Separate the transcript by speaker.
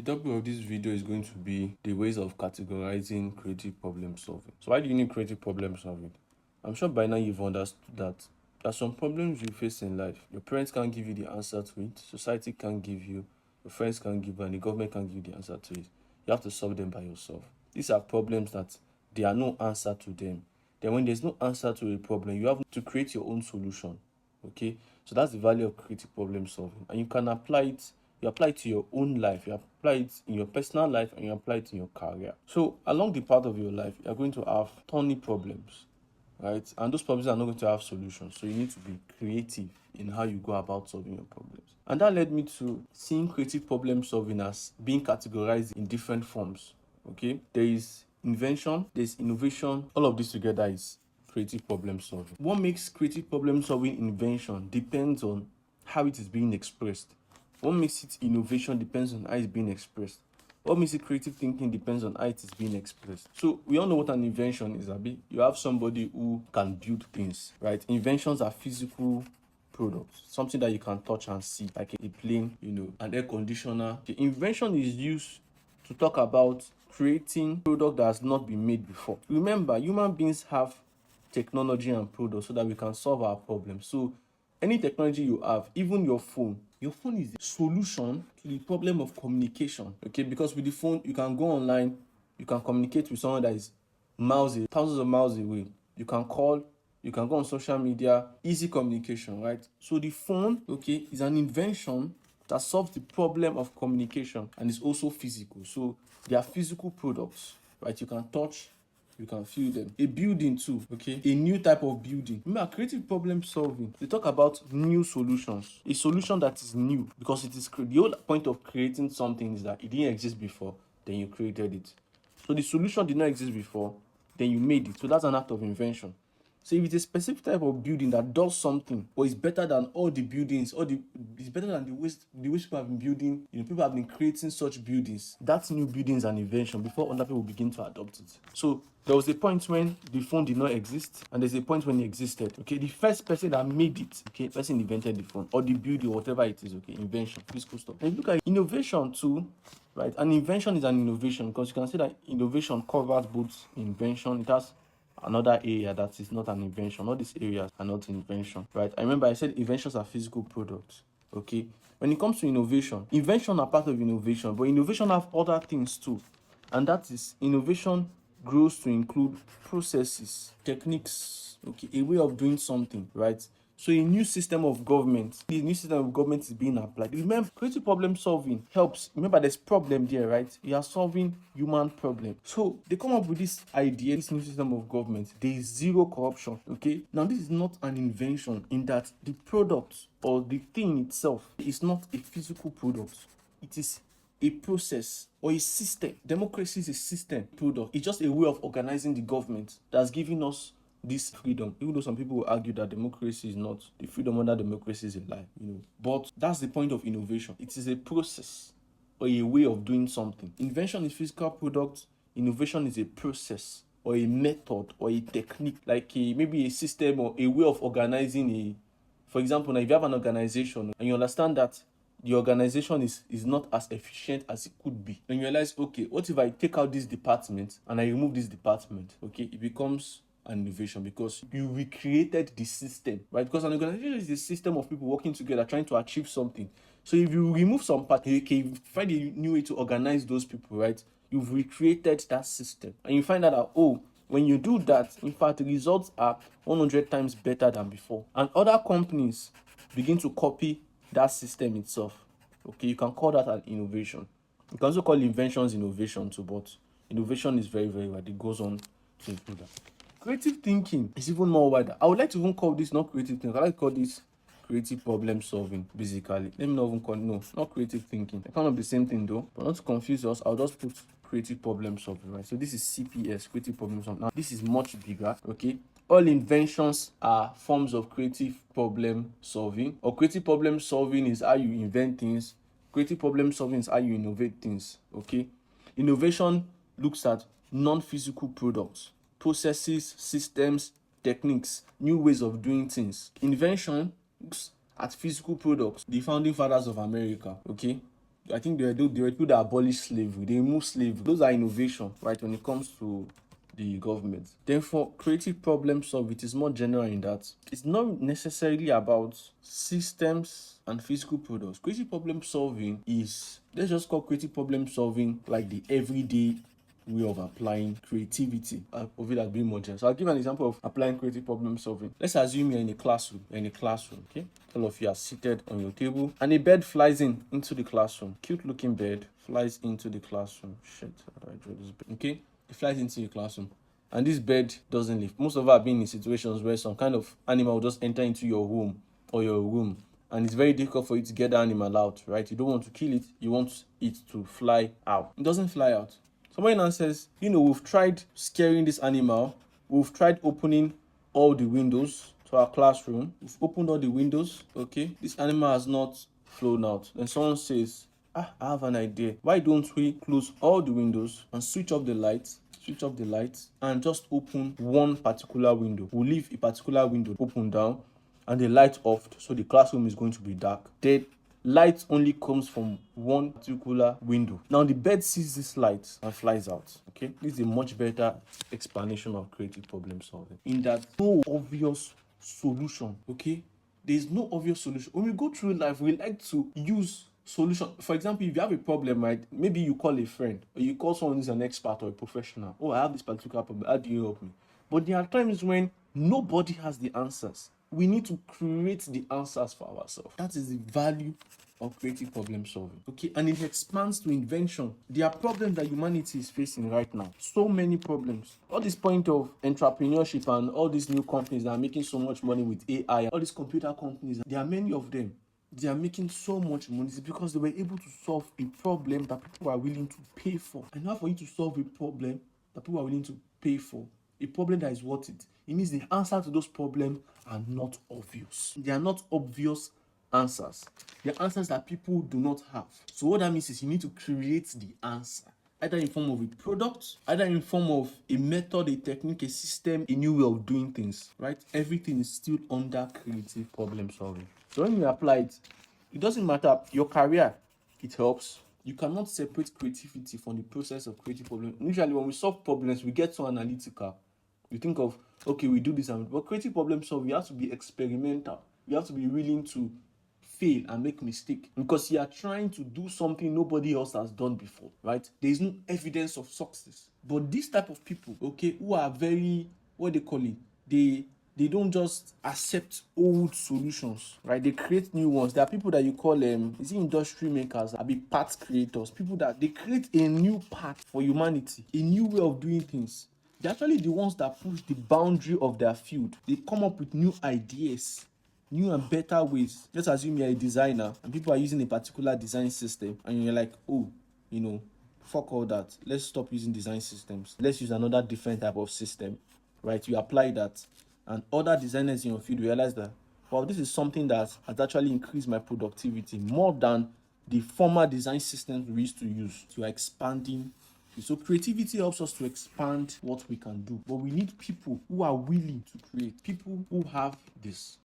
Speaker 1: topic of this video is going to be the ways of categorizing creative problem solving. So why do you need creative problem solving? I'm sure by now you've understood that there are some problems you face in life. Your parents can't give you the answer to it, society can't give you, your friends can't give you, and the government can't give you the answer to it. You have to solve them by yourself. These are problems that there are no answer to them. Then when there's no answer to a problem, you have to create your own solution. Okay, so that's the value of creative problem solving, and you can apply it. You apply it to your own life, you apply it in your personal life, and you apply it in your career. So along the path of your life, you're going to have thorny problems, right? And those problems are not going to have solutions. So you need to be creative in how you go about solving your problems. And that led me to seeing creative problem solving as being categorized in different forms. Okay, there is invention, there's innovation. All of this together is creative problem solving. What makes creative problem solving invention depends on how it is being expressed. What makes it innovation depends on how it's being expressed. What makes it creative thinking depends on how it is being expressed. So we all know what an invention is, Abi. You have somebody who can build things, right? Inventions are physical products, something that you can touch and see, like a plane, an air conditioner. The invention is used to talk about creating product that has not been made before. Remember, human beings have technology and products so that we can solve our problems. So any technology you have, even your phone is a solution to the problem of communication. Okay, because with the phone you can go online, you can communicate with someone that is thousands of miles away. You can call, you can go on social media, easy communication, right? So the phone, okay, is an invention that solves the problem of communication, and it's also physical. So they are physical products, right? You can touch, you can feel them. A building too, okay? A new type of building. Remember, creative problem solving, they talk about new solutions. A solution that is new, because it is the whole point of creating something is that it didn't exist before, then you created it. So the solution did not exist before, then you made it. So that's an act of invention. So if it's a specific type of building that does something, or is better than all the buildings, it's better than the ways people have been building, people have been creating such buildings. That new building is an invention before other people begin to adopt it. So there was a point when the phone did not exist, and there's a point when it existed. Okay, the first person that made it, okay, person invented the phone or the building, whatever it is. Okay, invention, physical stuff. And if you look at innovation too, right? An invention is an innovation because you can see that innovation covers both invention. It has another area that is not an invention. All these areas are not invention, right? I remember I said inventions are physical products. Okay, when it comes to innovation are part of innovation, but innovation have other things too, and that is innovation grows to include processes, techniques, okay, a way of doing something, right? So a new system of government, the new system of government is being applied. Remember, creative problem solving helps. Remember, there's problem there, right? You are solving human problem. So they come up with this idea, this new system of government. There is zero corruption, okay? Now, this is not an invention in that the product or the thing itself is not a physical product. It is a process or a system. Democracy is a system product. It's just a way of organizing the government that's giving us this freedom. Even though some people will argue that democracy is not, the freedom under democracy is a lie, But that's the point of innovation. It is a process or a way of doing something. Invention is physical product. Innovation is a process or a method or a technique, like maybe a system or a way of organizing for example, now if you have an organization and you understand that the organization is not as efficient as it could be, and you realize, okay, what if I take out this department and I remove this department? Okay, it becomes an innovation because you recreated the system, right? Because an organization is a system of people working together trying to achieve something. So if you remove some part, okay, you find a new way to organize those people, right? You've recreated that system, and you find out that, when you do that, in fact, the results are 100 times better than before. And other companies begin to copy that system itself. Okay, you can call that an innovation. You can also call inventions innovation too, but innovation is very, very wide. It goes on to include that. Creative thinking is even more wider. I would like to even call this not creative thinking. I like to call this creative problem solving, basically. Let me not even call it, not creative thinking. They're kind of the same thing though, but not to confuse us, I'll just put creative problem solving, right? So this is CPS, creative problem solving. Now this is much bigger, okay? All inventions are forms of creative problem solving, or creative problem solving is how you invent things. Creative problem solving is how you innovate things, okay? Innovation looks at non-physical products, processes, systems, techniques, new ways of doing things. Invention looks at physical products, the founding fathers of America, okay? I think they were people that abolished slavery. They removed slavery. Those are innovation, right? When it comes to the government. Then for creative problem solving, it is more general in that it's not necessarily about systems and physical products. Creative problem solving is, let's just call creative problem solving like the everyday way of applying creativity of it as being more general. So I'll give an example of applying creative problem solving. Let's assume you're in a classroom. Okay? All of you are seated on your table and a bird flies into the classroom. Cute looking bird flies into the classroom. Shit, how do I draw this bird? Okay? It flies into your classroom. And this bird doesn't live. Most of us have been in situations where some kind of animal will just enter into your home or your room. And it's very difficult for you to get the animal out, right? You don't want to kill it. You want it to fly out. It doesn't fly out. Somebody now says, we've tried scaring this animal. We've tried opening all the windows to our classroom. We've opened all the windows. Okay. This animal has not flown out. Then someone says, I have an idea. Why don't we close all the windows and switch off the lights and just open one particular window? We'll leave a particular window open down and the light off, so the classroom is going to be dark. The light only comes from one particular window. Now the bird sees this light and flies out. Okay, this is a much better explanation of creative problem solving, in that no obvious solution. Okay, there's no obvious solution. When we go through life, we like to use solution. For example, if you have a problem, right, maybe you call a friend or you call someone who's an expert or a professional. Oh, I have this particular problem, how do you help me? But there are times when nobody has the answers. We need to create the answers for ourselves. That is the value of creative problem solving. Okay, and it expands to invention. There are problems that humanity is facing right now. So many problems. All this point of entrepreneurship and all these new companies that are making so much money with AI, all these computer companies, there are many of them. They are making so much money. It's because they were able to solve a problem that people are willing to pay for. And now for you to solve a problem that people are willing to pay for, a problem that is worth it, it means the answer to those problems are not obvious. They are not obvious answers. They are answers that people do not have. So what that means is you need to create the answer, either in form of a product, either in form of a method, a technique, a system, a new way of doing things, right? Everything is still under creative problem solving. So when you apply it, it doesn't matter your career, it helps. You cannot separate creativity from the process of creative problem. Usually when we solve problems, we get so analytical. We think of, okay, we do this, but creative problem solving, you have to be experimental. You have to be willing to fail and make mistake, because you are trying to do something nobody else has done before, right? There is no evidence of success. But this type of people, okay, who are very, what they call it, they don't just accept old solutions, right? They create new ones. There are people that you call is it industry makers, parts creators, people that they create a new path for humanity, a new way of doing things. They're actually the ones that push the boundary of their field. They come up with new ideas, new and better ways. Let's assume you're a designer and people are using a particular design system and you're like, oh, fuck all that. Let's stop using design systems. Let's use another different type of system, right? You apply that and other designers in your field realize that, well, this is something that has actually increased my productivity more than the former design systems we used to use. So you're expanding. So creativity helps us to expand what we can do. But we need people who are willing to create, people who have this